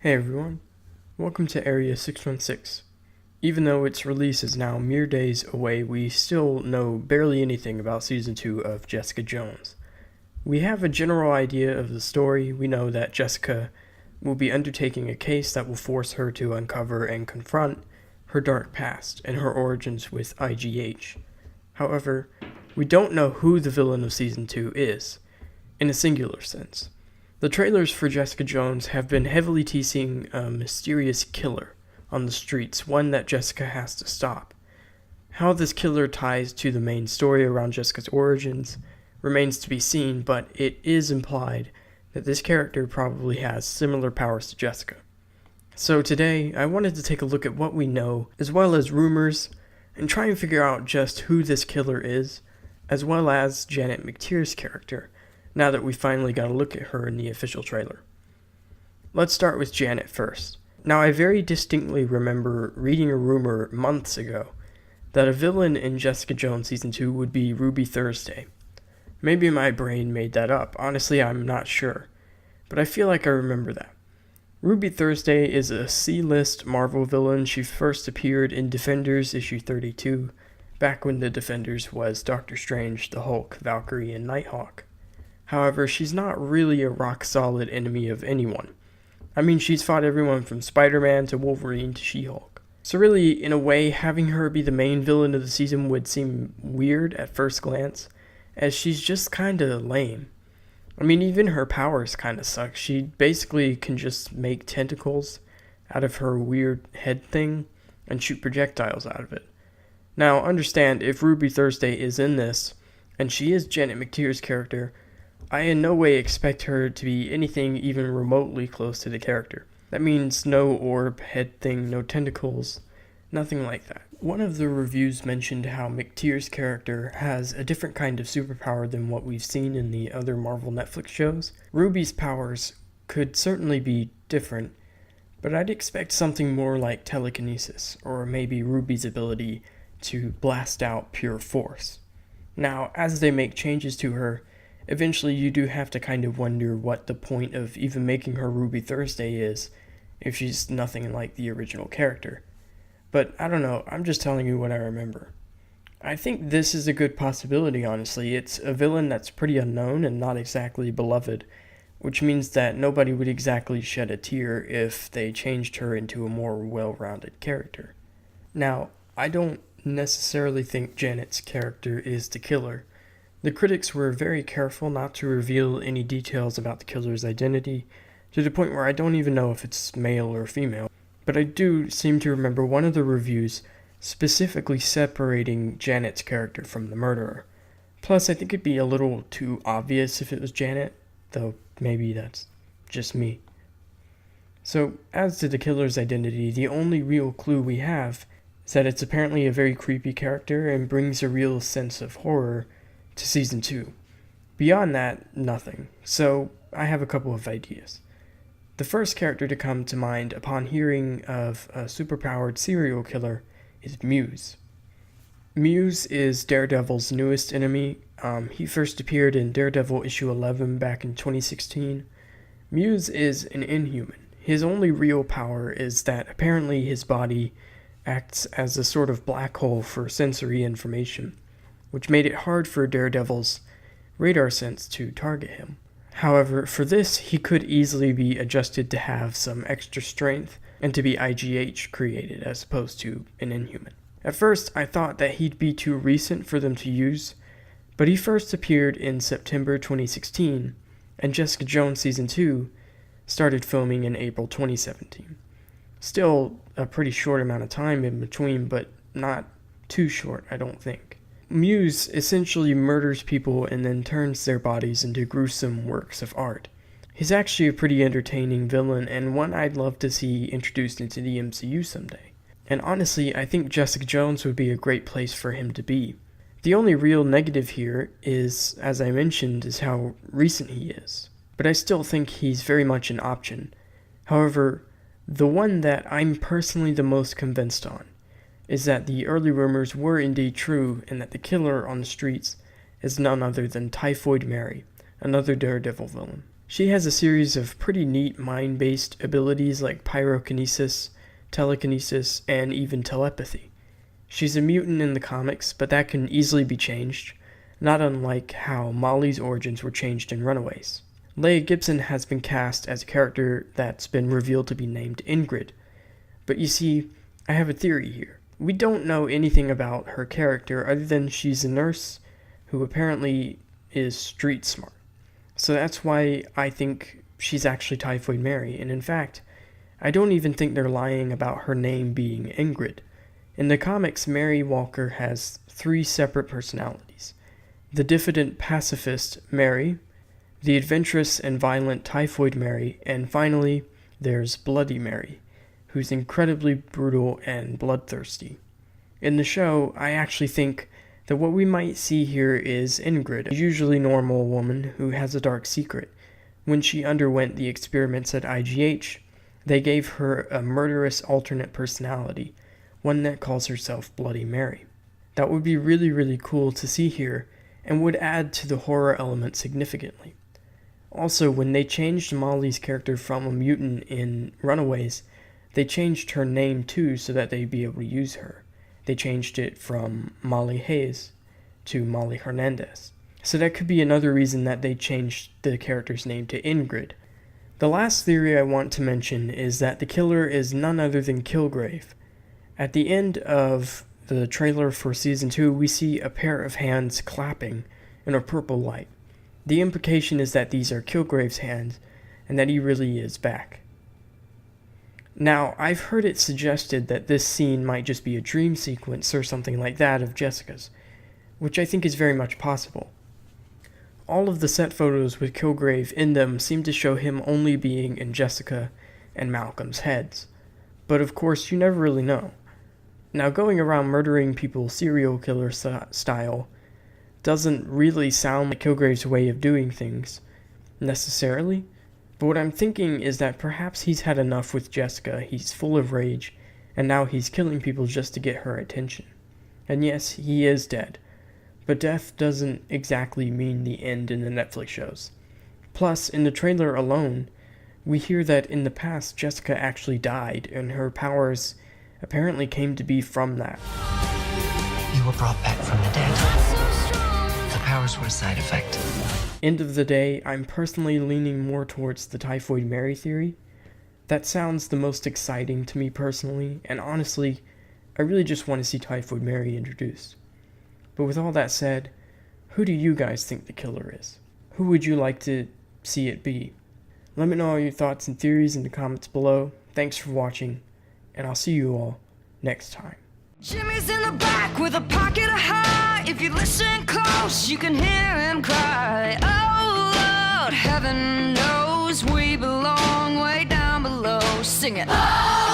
Hey everyone, welcome to Area 616. Even though its release is now mere days away, we still know barely anything about Season 2 of Jessica Jones. We have a general idea of the story. We know that Jessica will be undertaking a case that will force her to uncover and confront her dark past and her origins with IGH. However, we don't know who the villain of Season 2 is, in a singular sense. The trailers for Jessica Jones have been heavily teasing a mysterious killer on the streets, one that Jessica has to stop. How this killer ties to the main story around Jessica's origins remains to be seen, but it is implied that this character probably has similar powers to Jessica. So today, I wanted to take a look at what we know, as well as rumors, and try and figure out just who this killer is, as well as Janet McTeer's character, now that we finally got a look at her in the official trailer. Let's start with Janet first. Now, I very distinctly remember reading a rumor months ago that a villain in Jessica Jones Season 2 would be Ruby Thursday. Maybe my brain made that up. Honestly, I'm not sure. But I feel like I remember that. Ruby Thursday is a C-list Marvel villain. She first appeared in Defenders issue 32, back when the Defenders was Doctor Strange, the Hulk, Valkyrie, and Nighthawk. However, she's not really a rock-solid enemy of anyone. I mean, she's fought everyone from Spider-Man to Wolverine to She-Hulk. So really, in a way, having her be the main villain of the season would seem weird at first glance, as she's just kinda lame. I mean, even her powers kinda suck. She basically can just make tentacles out of her weird head thing and shoot projectiles out of it. Now, understand, if Ruby Thursday is in this, and she is Janet McTeer's character, I in no way expect her to be anything even remotely close to the character. That means no orb, head thing, no tentacles, nothing like that. One of the reviews mentioned how McTeer's character has a different kind of superpower than what we've seen in the other Marvel Netflix shows. Ruby's powers could certainly be different, but I'd expect something more like telekinesis, or maybe Ruby's ability to blast out pure force. Now, as they make changes to her, eventually you do have to kind of wonder what the point of even making her Ruby Thursday is, if she's nothing like the original character. But I don't know, I'm just telling you what I remember. I think this is a good possibility, honestly. It's a villain that's pretty unknown and not exactly beloved, which means that nobody would exactly shed a tear if they changed her into a more well-rounded character. Now, I don't necessarily think Janet's character is the killer. The critics were very careful not to reveal any details about the killer's identity, to the point where I don't even know if it's male or female. But I do seem to remember one of the reviews specifically separating Janet's character from the murderer. Plus, I think it'd be a little too obvious if it was Janet, though maybe that's just me. So, as to the killer's identity, the only real clue we have is that it's apparently a very creepy character and brings a real sense of horror to Season 2. Beyond that, nothing. So, I have a couple of ideas. The first character to come to mind upon hearing of a superpowered serial killer is Muse. Muse is Daredevil's newest enemy. He first appeared in Daredevil issue 11 back in 2016. Muse is an Inhuman. His only real power is that apparently his body acts as a sort of black hole for sensory information, which made it hard for Daredevil's radar sense to target him. However, for this, he could easily be adjusted to have some extra strength and to be IGH created as opposed to an Inhuman. At first, I thought that he'd be too recent for them to use, but he first appeared in September 2016, and Jessica Jones Season 2 started filming in April 2017. Still a pretty short amount of time in between, but not too short, I don't think. Muse essentially murders people and then turns their bodies into gruesome works of art. He's actually a pretty entertaining villain and one I'd love to see introduced into the MCU someday. And honestly, I think Jessica Jones would be a great place for him to be. The only real negative here is, as I mentioned, is how recent he is. But I still think he's very much an option. However, the one that I'm personally the most convinced on is that the early rumors were indeed true and that the killer on the streets is none other than Typhoid Mary, another Daredevil villain. She has a series of pretty neat mind-based abilities like pyrokinesis, telekinesis, and even telepathy. She's a mutant in the comics, but that can easily be changed, not unlike how Molly's origins were changed in Runaways. Leia Gibson has been cast as a character that's been revealed to be named Ingrid. But you see, I have a theory here. We don't know anything about her character other than she's a nurse who apparently is street smart. So that's why I think she's actually Typhoid Mary, and in fact, I don't even think they're lying about her name being Ingrid. In the comics, Mary Walker has 3 separate personalities. The diffident pacifist Mary, the adventurous and violent Typhoid Mary, and finally, there's Bloody Mary, who's incredibly brutal and bloodthirsty. In the show, I actually think that what we might see here is Ingrid, a usually normal woman who has a dark secret. When she underwent the experiments at IGH, they gave her a murderous alternate personality, one that calls herself Bloody Mary. That would be really, really cool to see here, and would add to the horror element significantly. Also, when they changed Molly's character from a mutant in Runaways, they changed her name too so that they'd be able to use her. They changed it from Molly Hayes to Molly Hernandez. So that could be another reason that they changed the character's name to Ingrid. The last theory I want to mention is that the killer is none other than Kilgrave. At the end of the trailer for Season 2, we see a pair of hands clapping in a purple light. The implication is that these are Kilgrave's hands, and that he really is back. Now, I've heard it suggested that this scene might just be a dream sequence or something like that of Jessica's, which I think is very much possible. All of the set photos with Kilgrave in them seem to show him only being in Jessica and Malcolm's heads, but of course you never really know. Now, going around murdering people serial killer style doesn't really sound like Kilgrave's way of doing things, necessarily. But what I'm thinking is that perhaps he's had enough with Jessica, he's full of rage, and now he's killing people just to get her attention. And yes, he is dead, but death doesn't exactly mean the end in the Netflix shows. Plus, in the trailer alone, we hear that in the past Jessica actually died, and her powers apparently came to be from that. You were brought back from the dead. The powers were a side effect. End of the day, I'm personally leaning more towards the Typhoid Mary theory. That sounds the most exciting to me personally, and honestly, I really just want to see Typhoid Mary introduced. But with all that said, who do you guys think the killer is? Who would you like to see it be? Let me know all your thoughts and theories in the comments below. Thanks for watching, and I'll see you all next time. Jimmy's in the back with a pocket of high. If you listen close, you can hear him cry. Oh Lord, heaven knows we belong way down below. Sing it. Oh!